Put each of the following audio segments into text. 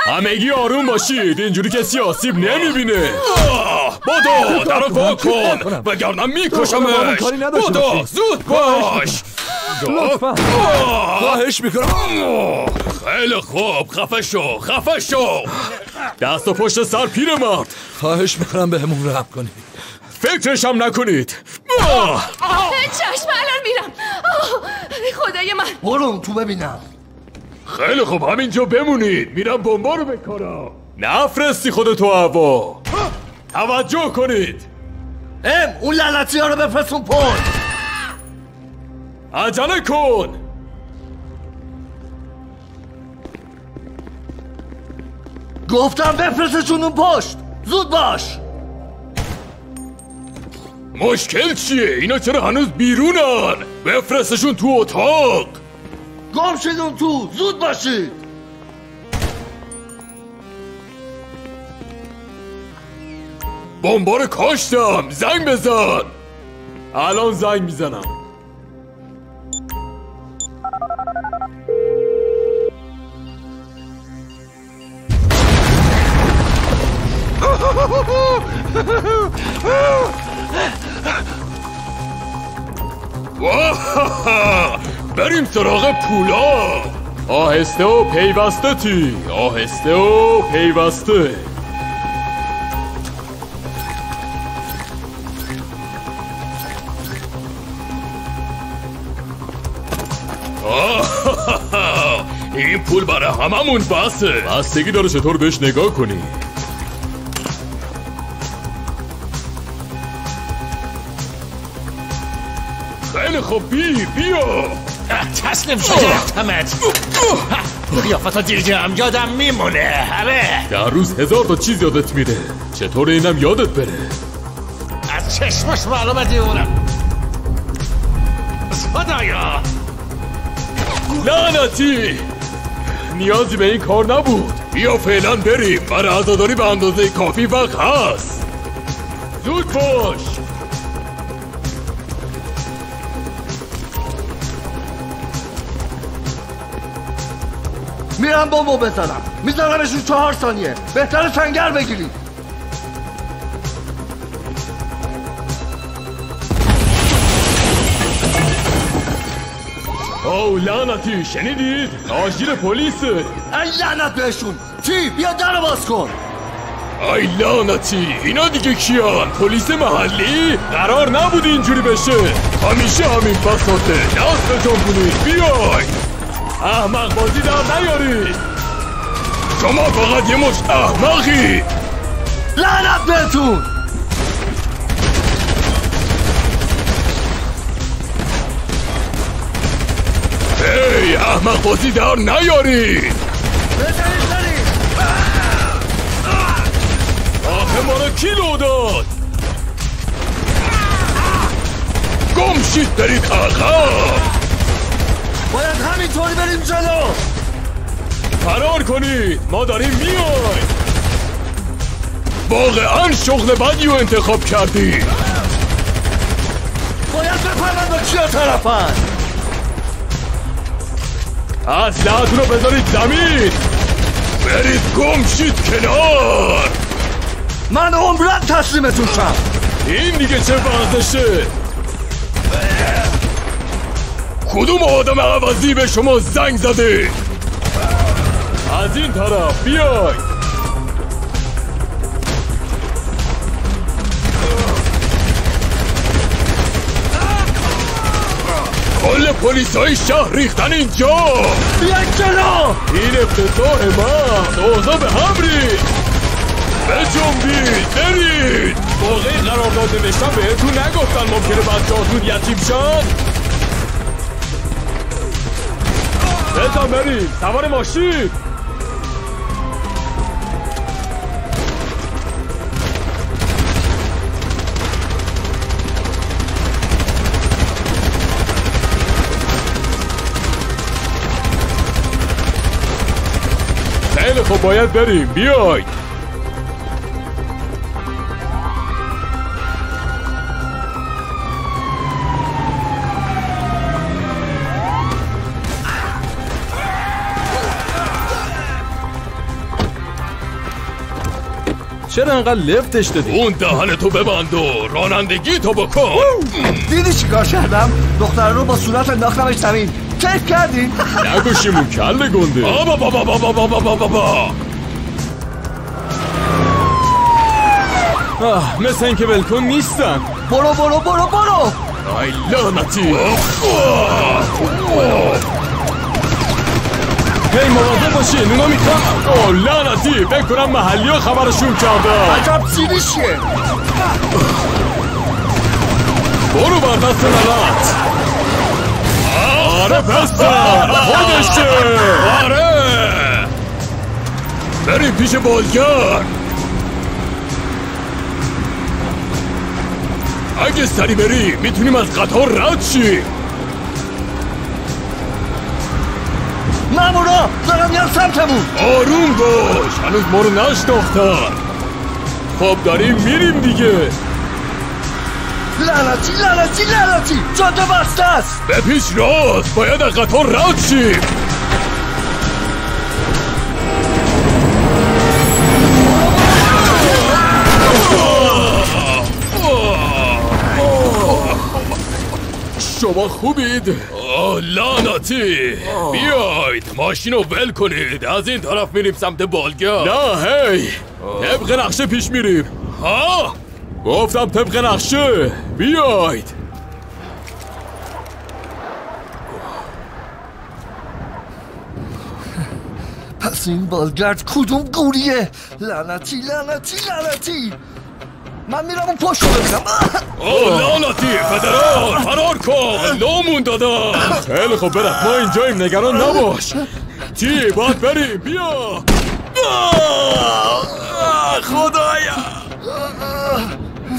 همگی آروم باشید، اینجوری کسی آسیب نمیبینه. بادو درو وا کن وگرنه میکشمش. بادو زود باش. خواهش میکنم. خیلی خوب، خفه شو. دست و پشت سر پیرمرد. خواهش میکنم بهمون رحم کنید. فکرش هم نکنید. چشم الان میرم. خدای من. برو تو ببینم. خیلی خوب همینجا بمونید، میرم بمبا رو بکارم. نفرستی خودتو هوا. توجه کنید. اون لعنتی ها رو بفرستون پشت. عجله کن. گفتم بفرستشون اون پشت. زود باش. مشکل چیه؟ اینا چرا هنوز بیرونن؟ بفرستشون تو اتاق. گم شدون تو. زود باشید. بمبار کاشتم. زنگ بزن. الان زنگ میزنم. بریم سراغ پولا. آهسته و پیوسته تی. آهسته و پیوسته. این پول برای هممون بسه. بستگی داره چطور بهش نگاه کنی. خیلی خوب بیا. تسلیم شده رفتمت. قیافتا دیگم یادم میمونه. آره در روز 1000 تا چیز یادت میره. چطور اینم یادت بره؟ از چشمش معلومه دیورم. خدایا لعنتی، نیازی به این کار نبود. بیا فعلا بریم. برای عزاداری به اندازه کافی وقت هست. زود باش. میرم بمبو بزنم. میزنمشون 4 ثانیه. بهتره سنگر بگیرید. او لعنتی، شنیدید؟ آژیر پلیسه. ای لعنت بهشون. تی بیا در باز کن. ای لعنتی، اینا دیگه کیان؟ پلیس محلی؟ قرار نبود اینجوری بشه. همیشه همین بساطه. دست جنبونید. بیای. احمق بازی در نیارید. شما فقط یه مشت احمقی. لعنت بهتون. ای احمق بازی در نیارید. بزنید برید. آخه ما رو کی لو داد؟ گم شید برید عقب. باید همینطوری بریم جلو. فرار کنید، ما داریم میایم. واقعا شغل بدی رو انتخاب کردی. باید بفهمن با کیا طرفن. اسلحه‌تون رو بذارید زمین. برید گم شید کنار. من عمرن تسلیمتون شم. این دیگه چه ورزشه؟ کدوم آدم عوضی به شما زنگ زده؟ از این طرف بیای. کل پلیسای شهر ریختن اینجا. بیاید جلو. این افتتاح من. اوضاع به هم ریخت. بجنبید برید. موقع قرارداد نوشتن بهتون نگفتن ممکنه بچه‌هاتون یتیم شن؟ بزن بریم. سوار ماشین. خیلی خب باید بریم. بیاید. چرا انقدر لفتش دادی؟ اون دهن تو ببند و رانندگی تو بکن. دیدی چیکار کردم؟ دختر رو با صورت انداختمش زمین. چک کردی؟ نگوشیمون کله گنده. بابا مثل اینکه ولکن نیستن. برو ای لعنتی. هی مواظب باشی، نونا میکنم. اوه لعنتی، فکر کنم محلی ها خبرشون کرده. عجب چیزیه. برو بر دست لعنت. آره پسر، خودشه. آره بریم پیش بازگر. اگه سری بری میتونیم از قطار رد شیم. مامورا دارم میام سمتمون. آروم باش، هنوز ما رو نشناختن. خب داریم میریم دیگه. لعنتی جاده بسته است. به پیش راست، باید از قطار رد شیم. شما خوبید؟ لعنتی بیاید ماشین رو ول کنید. از این طرف میریم سمت بالگر. نه هی طبق نقشه پیش میریم. ها؟ گفتم طبق نقشه. بیاید. پس این بالگرد کدوم گوریه؟ لعنتی من میرم اون پشت رو ببینم. لعنتی فدرال فرار کن، لامون دادم. خیلی خوب برم، ما اینجاییم، نگران نباش. چی باید بریم؟ بیا. خدایا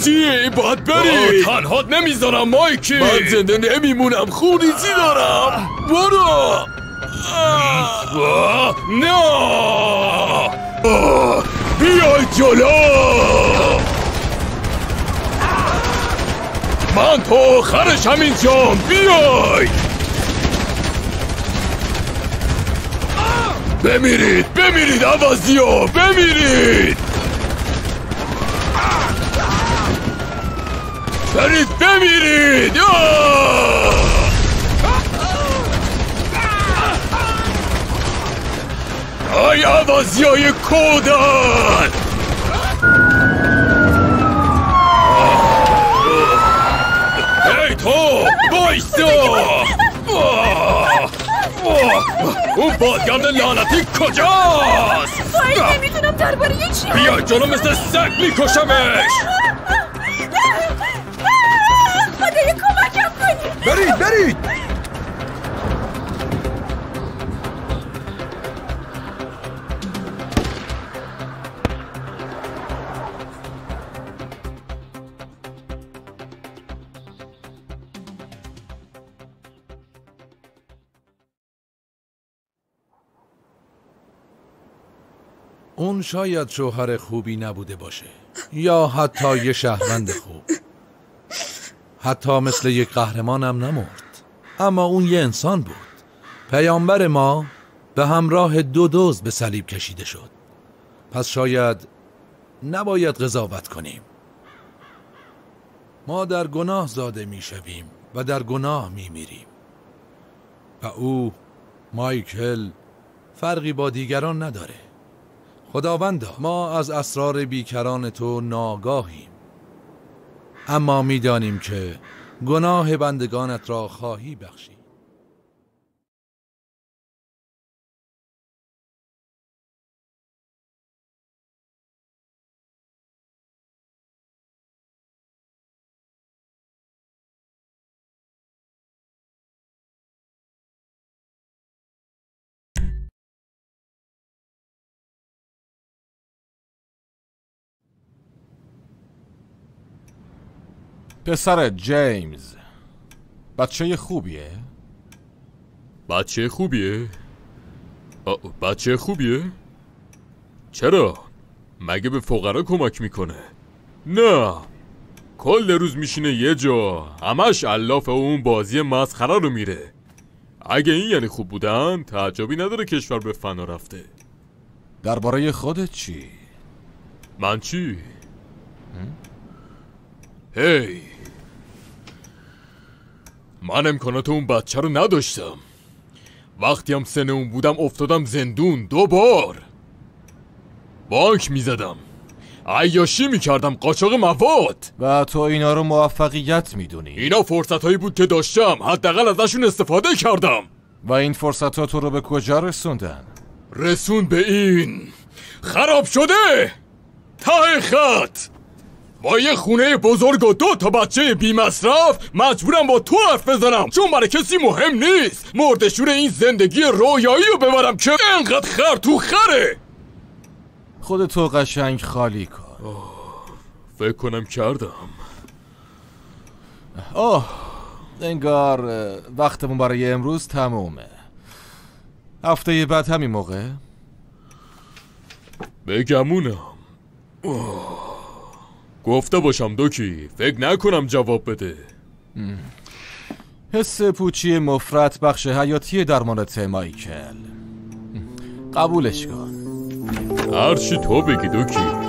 چی باید بریم؟ تنهات نمیذارم مایکی. من زنده نمیمونم، خونریزی دارم. برو. نه بیای جلو. من تو خرشم اینجام. بیای. بمیرید عوضی‌ها، بمیرید. برید بمیرید. ای عوضی‌های کودن. ای تو بایستا. اون بازگرد لعنتی کجاست؟ باید نمیتونم درباره چی. بیا جلو، مثل سگ میکشمش. خدایا کمکم کنی. برید اون شاید شوهر خوبی نبوده باشه، یا حتی یه شهروند خوب، حتی مثل یک قهرمانم نمرد، اما اون یه انسان بود. پیامبر ما به همراه 2 دزد به صلیب کشیده شد. پس شاید نباید قضاوت کنیم. ما در گناه زاده می شویم و در گناه می میریم و او مایکل فرقی با دیگران نداره. خداوندا، ما از اسرار بیکران تو ناگاهیم، اما میدانیم که گناه بندگانت را خواهی بخشی. پسر جیمز بچه خوبیه؟ بچه خوبیه؟ بچه خوبیه؟ چرا؟ مگه به فقرا کمک میکنه؟ نه، کل روز میشینه یه جا، همش علاف اون بازی مسخره رو میره. اگه این یعنی خوب بودن، تعجبی نداره کشور به فنا رفته. درباره خودت چی؟ من چی؟ هی من امکانات اون بچه رو نداشتم. وقتی هم سن اون بودم افتادم زندون 2 بار. بانک میزدم، عیاشی میکردم، قاچاق مواد. و تو اینا رو موفقیت میدونی؟ اینا فرصت هایی بود که داشتم، حداقل ازشون استفاده کردم. و این فرصت ها تو رو به کجا رسوندن؟ رسون به این خراب شده ته خط. با یه خونه بزرگ و 2 تا بچه بی مصرف مجبورم با تو حرف بزنم، چون برای کسی مهم نیست مردشور این زندگی رویایی رو ببرم که انقدر خر تو خره. خودتو قشنگ خالی کن. فکر کنم کردم. انگار وقتمون برای امروز تمومه. هفته بعد همین موقع بگمونم. گفته باشم دوکی، فکر نکنم جواب بده. حس پوچی مفرط بخش حیاتی درمانت مایکل. قبولش کن. هرچی تو بگی دوکی.